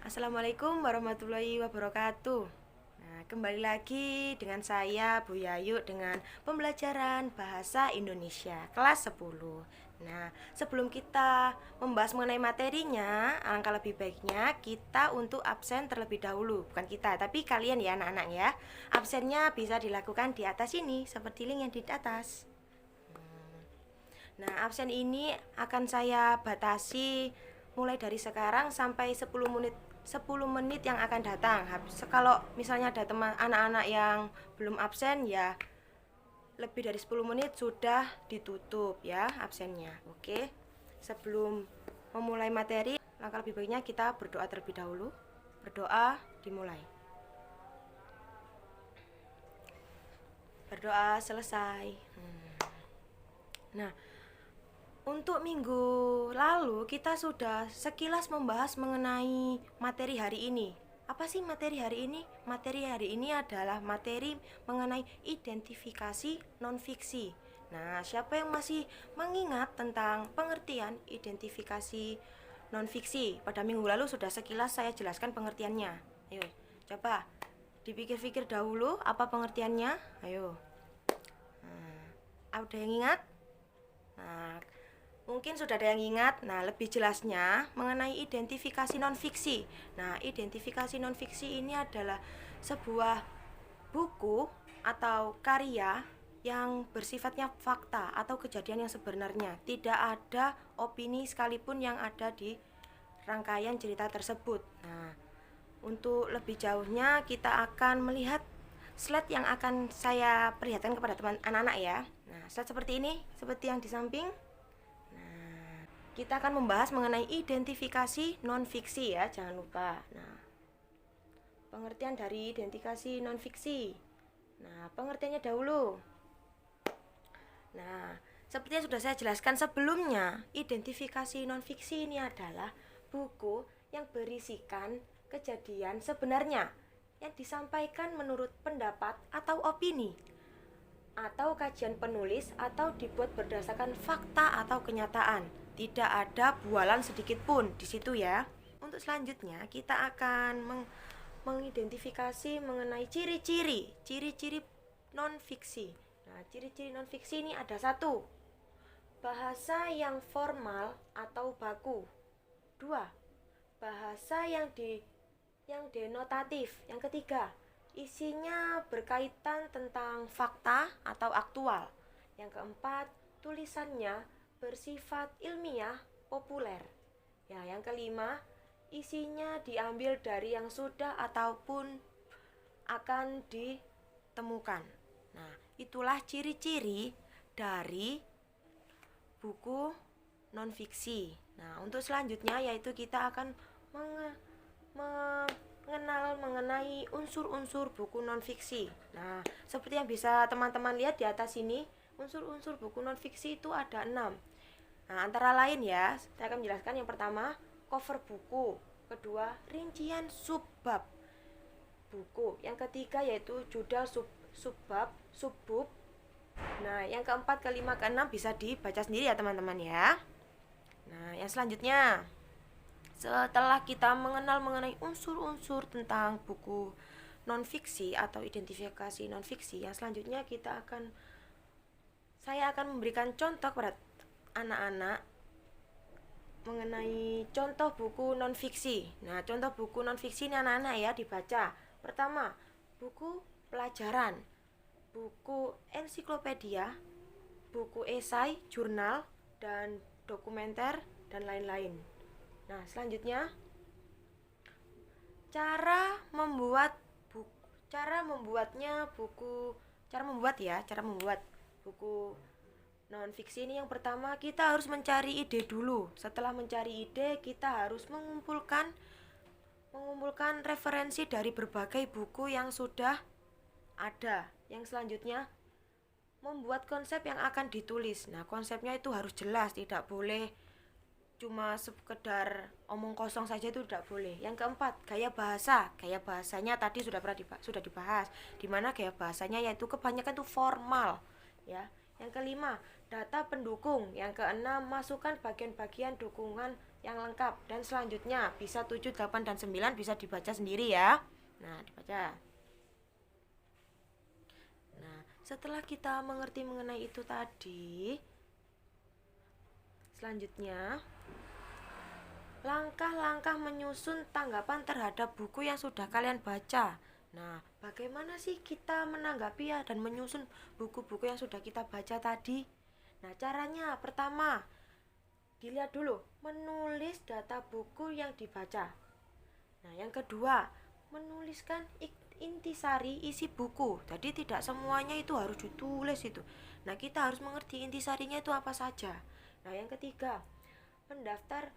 Assalamualaikum warahmatullahi wabarakatuh. Nah, kembali lagi dengan saya Bu Yayu dengan pembelajaran bahasa Indonesia kelas 10. Nah, sebelum kita membahas mengenai materinya, alangkah lebih baiknya kita untuk absen terlebih dahulu. Bukan kita, tapi kalian ya anak-anak ya. Absennya bisa dilakukan di atas ini seperti link yang di atas. Nah, absen ini akan saya batasi mulai dari sekarang sampai 10 menit yang akan datang. Kalau misalnya ada teman anak-anak yang belum absen ya lebih dari 10 menit sudah ditutup ya absennya. Oke. Sebelum memulai materi, langkah lebih baiknya kita berdoa terlebih dahulu. Berdoa dimulai. Berdoa selesai. Nah, untuk minggu lalu kita sudah sekilas membahas mengenai materi hari ini. Apa sih materi hari ini? Materi hari ini adalah materi mengenai identifikasi non-fiksi. Nah, siapa yang masih mengingat tentang pengertian identifikasi non-fiksi? Pada minggu lalu sudah sekilas saya jelaskan pengertiannya. Ayo, coba dipikir-pikir dahulu apa pengertiannya. Ayo. Ada yang ingat? Nah, mungkin sudah ada yang ingat. Nah, lebih jelasnya mengenai identifikasi non-fiksi. Nah, identifikasi non-fiksi ini adalah sebuah buku atau karya yang bersifatnya fakta atau kejadian yang sebenarnya. Tidak ada opini sekalipun yang ada di rangkaian cerita tersebut. Nah, untuk lebih jauhnya kita akan melihat slide yang akan saya perlihatkan kepada teman anak-anak ya. Nah, slide seperti ini, seperti yang di samping. Kita akan membahas mengenai identifikasi non-fiksi ya, jangan lupa. Nah, pengertian dari identifikasi non-fiksi. Nah, pengertiannya dahulu. Nah, seperti yang sudah saya jelaskan sebelumnya, identifikasi non-fiksi ini adalah buku yang berisikan kejadian sebenarnya yang disampaikan menurut pendapat atau opini atau kajian penulis atau dibuat berdasarkan fakta atau kenyataan. Tidak ada bualan sedikit pun di situ ya. Untuk selanjutnya kita akan mengidentifikasi mengenai ciri-ciri non-fiksi. Nah, ciri-ciri non-fiksi ini ada satu, bahasa yang formal atau baku. Dua, bahasa yang denotatif. Yang ketiga, isinya berkaitan tentang fakta atau aktual. Yang keempat, tulisannya bersifat ilmiah populer. Ya, yang kelima, isinya diambil dari yang sudah ataupun akan ditemukan. Nah, itulah ciri-ciri dari buku non-fiksi. Nah, untuk selanjutnya yaitu kita akan mengenal mengenai unsur-unsur buku non-fiksi. Nah, seperti yang bisa teman-teman lihat di atas ini, unsur-unsur buku non-fiksi itu ada 6. Nah, antara lain ya, saya akan menjelaskan. Yang pertama, cover buku. Kedua, rincian subbab buku. Yang ketiga yaitu judul subbab, subbub. Nah, yang keempat, kelima, keenam bisa dibaca sendiri ya teman-teman ya. Nah, yang selanjutnya, setelah kita mengenal mengenai unsur-unsur tentang buku non-fiksi atau identifikasi non-fiksi, yang selanjutnya saya akan memberikan contoh kepada anak-anak mengenai contoh buku non-fiksi. Nah, contoh buku non-fiksi ini anak-anak ya dibaca. Pertama, buku pelajaran, buku ensiklopedia, buku esai, jurnal, dan dokumenter, dan lain-lain. Nah, selanjutnya cara membuat buku non fiksi ini. Yang pertama, kita harus mencari ide dulu. Setelah mencari ide, kita harus mengumpulkan referensi dari berbagai buku yang sudah ada. Yang selanjutnya, membuat konsep yang akan ditulis. Nah, konsepnya itu harus jelas, tidak boleh cuma sekedar omong kosong saja, itu tidak boleh. Yang keempat, gaya bahasanya tadi sudah dibahas, dimana gaya bahasanya yaitu kebanyakan itu formal ya. Yang kelima, data pendukung. Yang keenam, masukkan bagian-bagian dukungan yang lengkap. Dan selanjutnya bisa 7, 8, dan 9 bisa dibaca sendiri ya. Nah, dibaca. Nah, setelah kita mengerti mengenai itu tadi, selanjutnya langkah-langkah menyusun tanggapan terhadap buku yang sudah kalian baca. Nah, bagaimana sih kita menanggapi ya dan menyusun buku-buku yang sudah kita baca tadi? Nah, caranya pertama, dilihat dulu, menulis data buku yang dibaca. Nah, yang kedua, menuliskan intisari isi buku. Jadi tidak semuanya itu harus ditulis itu. Nah, kita harus mengerti intisarinya itu apa saja. Nah, yang ketiga, mendaftar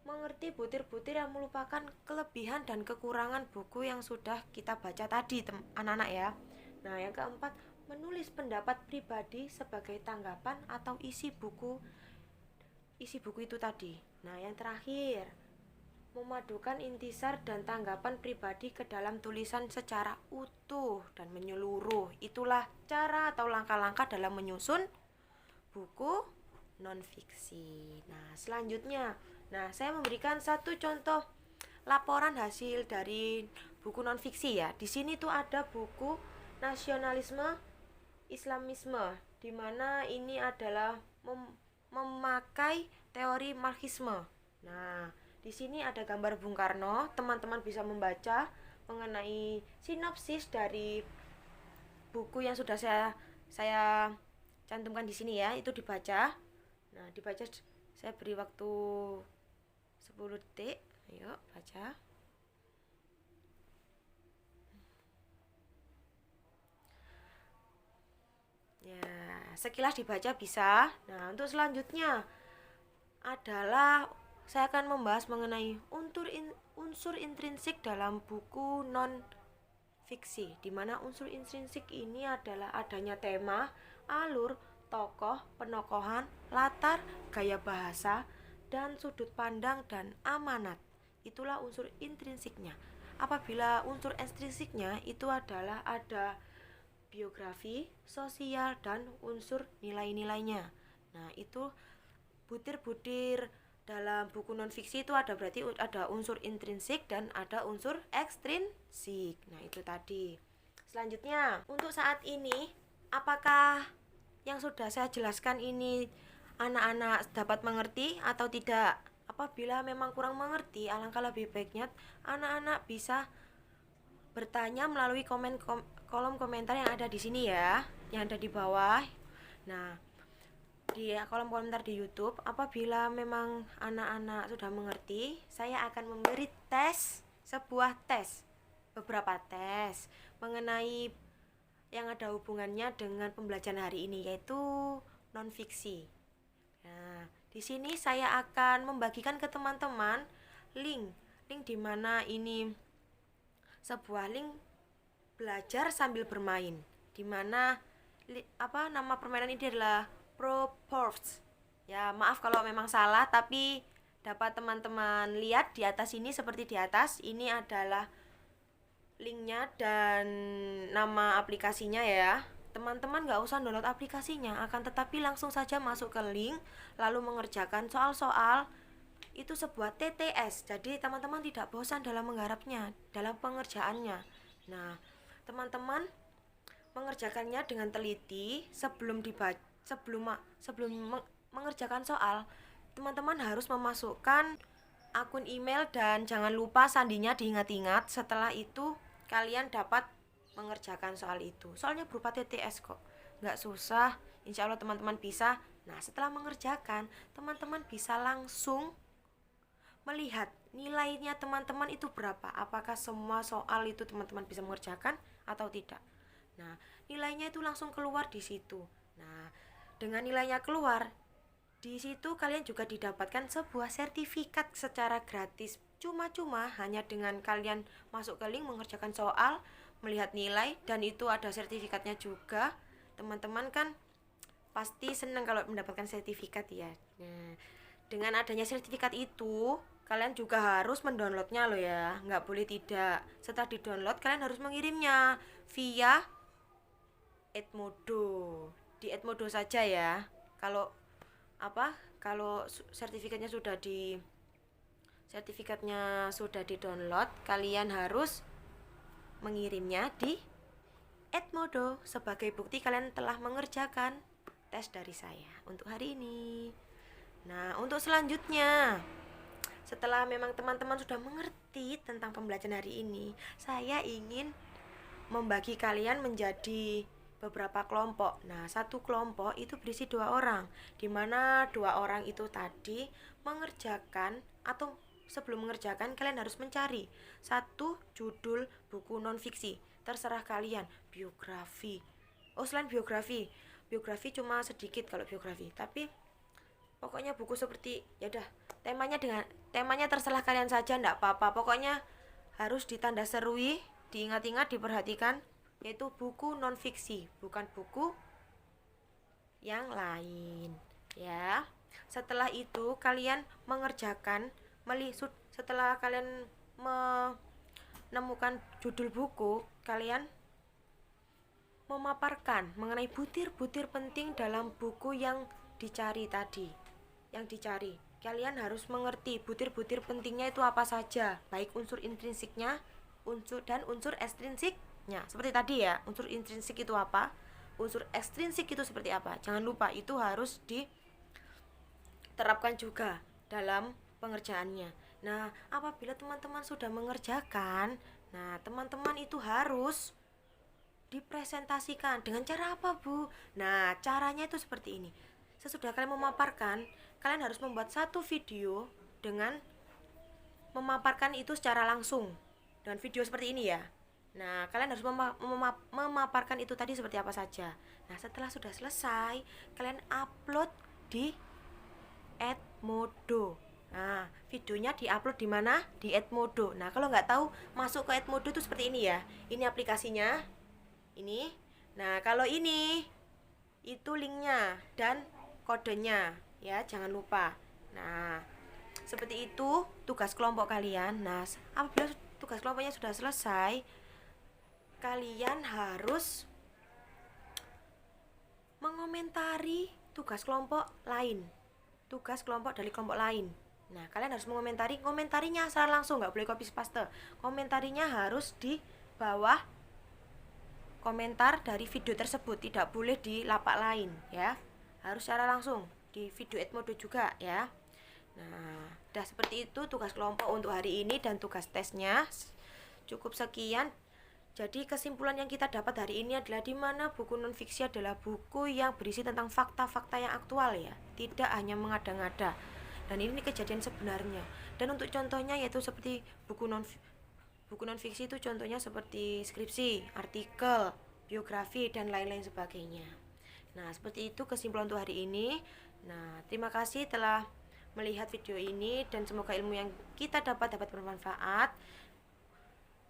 mengerti butir-butir yang merupakan kelebihan dan kekurangan buku yang sudah kita baca tadi, anak-anak ya. Nah, yang keempat, menulis pendapat pribadi sebagai tanggapan atau isi buku itu tadi. Nah, yang terakhir, memadukan intisar dan tanggapan pribadi ke dalam tulisan secara utuh dan menyeluruh. Itulah cara atau langkah-langkah dalam menyusun buku non-fiksi. Nah, selanjutnya, saya memberikan satu contoh laporan hasil dari buku non-fiksi ya. Di sini tuh ada buku nasionalisme Islamisme, di mana ini adalah memakai teori Marxisme. Nah, di sini ada gambar Bung Karno. Teman-teman bisa membaca mengenai sinopsis dari buku yang sudah saya cantumkan di sini ya. Itu dibaca. Nah, dibaca, saya beri waktu 10 detik. Ayo, baca. Ya, sekilas dibaca bisa. Nah, untuk selanjutnya adalah saya akan membahas mengenai unsur intrinsik dalam buku non fiksi, di mana unsur intrinsik ini adalah adanya tema, alur, tokoh, penokohan, latar, gaya bahasa, dan sudut pandang dan amanat. Itulah unsur intrinsiknya. Apabila unsur ekstrinsiknya itu adalah ada biografi, sosial, dan unsur nilai-nilainya. Nah, itu butir-butir dalam buku non-fiksi itu ada, berarti ada unsur intrinsik dan ada unsur ekstrinsik. Nah, itu tadi. Selanjutnya, untuk saat ini, apakah yang sudah saya jelaskan ini anak-anak dapat mengerti atau tidak? Apabila memang kurang mengerti, alangkah lebih baiknya anak-anak bisa bertanya melalui kolom komentar yang ada di sini ya, yang ada di bawah. Nah, di kolom komentar di YouTube, apabila memang anak-anak sudah mengerti, saya akan memberi beberapa tes mengenai yang ada hubungannya dengan pembelajaran hari ini, yaitu non-fiksi. Nah, di sini saya akan membagikan ke teman-teman link di mana ini sebuah link belajar sambil bermain, di mana nama permainan ini adalah Propops. Ya, maaf kalau memang salah, tapi dapat teman-teman lihat di atas ini, seperti di atas ini adalah linknya dan nama aplikasinya ya. Teman-teman gak usah download aplikasinya, akan tetapi langsung saja masuk ke link lalu mengerjakan soal-soal. Itu sebuah TTS, jadi teman-teman tidak bosan dalam menggarapnya, dalam pengerjaannya. Nah, teman-teman mengerjakannya dengan teliti. Sebelum mengerjakan soal, teman-teman harus memasukkan akun email dan jangan lupa sandinya diingat-ingat. Setelah itu kalian dapat mengerjakan soal itu. Soalnya berupa TTS kok, nggak susah, insya Allah teman-teman bisa. Nah, setelah mengerjakan, teman-teman bisa langsung melihat nilainya teman-teman itu berapa, apakah semua soal itu teman-teman bisa mengerjakan atau tidak. Nah, nilainya itu langsung keluar di situ. Nah, dengan nilainya keluar di situ, kalian juga didapatkan sebuah sertifikat secara gratis, cuma-cuma, hanya dengan kalian masuk ke link, mengerjakan soal, melihat nilai, dan itu ada sertifikatnya juga. Teman-teman kan pasti senang kalau mendapatkan sertifikat ya. Nah, dengan adanya sertifikat itu, kalian juga harus mendownloadnya loh ya, nggak boleh tidak. Setelah di-download, kalian harus mengirimnya via Edmodo. Di Edmodo saja ya. Kalau Kalau sertifikatnya sudah di-download, kalian harus mengirimnya di Edmodo sebagai bukti kalian telah mengerjakan tes dari saya untuk hari ini. Nah, untuk selanjutnya, setelah memang teman-teman sudah mengerti tentang pembelajaran hari ini, saya ingin membagi kalian menjadi beberapa kelompok. Nah, satu kelompok itu berisi 2 orang, di mana 2 orang itu tadi mengerjakan, atau sebelum mengerjakan kalian harus mencari satu judul buku non fiksi. Terserah kalian, biografi. Selain biografi cuma sedikit kalau biografi, tapi pokoknya buku seperti, ya udah, temanya terserah kalian saja, enggak apa-apa. Pokoknya harus ditanda serui, diingat-ingat, diperhatikan, yaitu buku non fiksi, bukan buku yang lain, ya. Setelah itu kalian mengerjakan, setelah kalian menemukan judul buku, kalian memaparkan mengenai butir-butir penting dalam buku yang dicari tadi. Kalian harus mengerti butir-butir pentingnya itu apa saja, baik unsur intrinsiknya, dan unsur ekstrinsiknya. Seperti tadi ya, unsur intrinsik itu apa, unsur ekstrinsik itu seperti apa. Jangan lupa, itu harus diterapkan juga dalam pengerjaannya. Nah, apabila teman-teman sudah mengerjakan, nah teman-teman itu harus dipresentasikan. Dengan cara apa, Bu? Nah, caranya itu seperti ini. Sesudah kalian memaparkan, kalian harus membuat satu video dengan memaparkan itu secara langsung dengan video seperti ini ya. Nah, kalian harus memaparkan itu tadi seperti apa saja. Nah, setelah sudah selesai, kalian upload di Edmodo. Nah, videonya diupload di mana? Di Edmodo. Nah, kalau nggak tahu, masuk ke Edmodo itu seperti ini ya. Ini aplikasinya. Ini. Nah, kalau ini itu linknya dan kodenya ya, jangan lupa. Nah, seperti itu tugas kelompok kalian. Nah, apabila tugas kelompoknya sudah selesai, kalian harus mengomentari tugas kelompok dari kelompok lain. Nah, kalian harus komentarinya secara langsung, nggak boleh copy paste. Komentarinya harus di bawah komentar dari video tersebut, tidak boleh di lapak lain ya, harus secara langsung di video Edmodo juga ya. Nah, udah seperti itu tugas kelompok untuk hari ini dan tugas tesnya. Cukup sekian. Jadi kesimpulan yang kita dapat hari ini adalah di mana buku non fiksi adalah buku yang berisi tentang fakta-fakta yang aktual ya, tidak hanya mengada-ngada. Dan ini kejadian sebenarnya. Dan untuk contohnya yaitu seperti buku non fiksi itu contohnya seperti skripsi, artikel, biografi, dan lain-lain sebagainya. Nah, seperti itu kesimpulan untuk hari ini. Nah, terima kasih telah melihat video ini dan semoga ilmu yang kita dapat bermanfaat.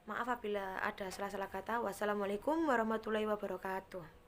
Maaf apabila ada salah-salah kata. Wassalamualaikum warahmatullahi wabarakatuh.